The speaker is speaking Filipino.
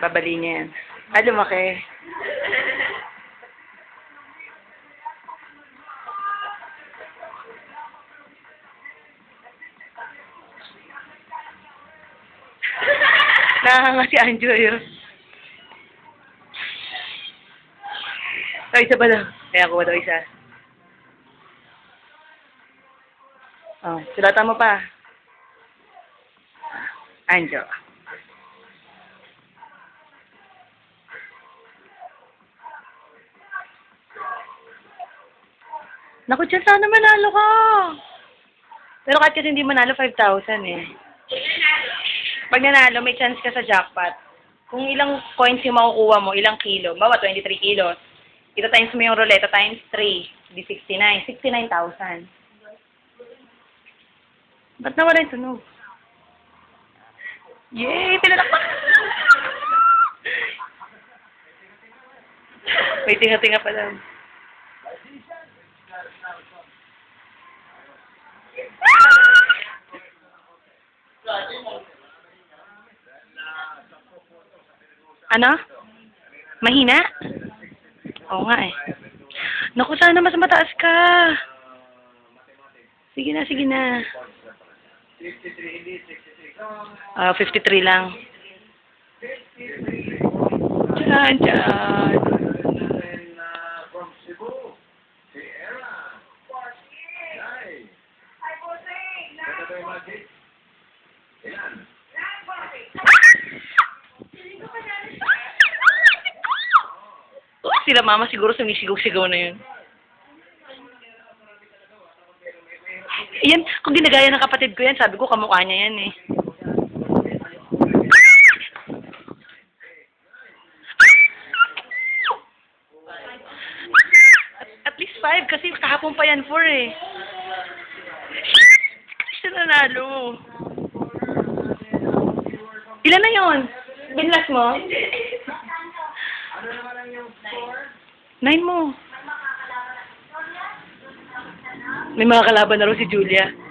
Babali niya yan. Ah, lumaki. Nakakanga si Anjo yun. Isa pa daw. Kaya kuha daw isa. Oh, sulatan mo pa. Anjo. Naku, dyan sana manalo ka. Pero kahit kasi hindi manalo, 5,000 eh. Pag nanalo, may chance ka sa jackpot. Kung ilang coins yung makukuha mo, ilang kilo, bawa 23 kilos. Ito times mo yung ruleta times 3, di 69. 69,000. Ba't nawala yung tunog? Yay! Tinalakpak! May tinga-tinga pa lang. Ano? Mahina? Oo nga eh. Naku, sana mas mataas ka. Sige na, sige na. 53 lang. Diyan, diyan. Sila mama siguro sumisigaw-sigaw na yun. Yan, kung ginagaya ng kapatid ko yan, sabi ko kamukha niya yan eh. At least 5 kasi kahapon pa yan 4 eh. Kasi nanalo. Ilan na yun? Binlas mo? 9 mo. May mga kalaban na rin si Julia.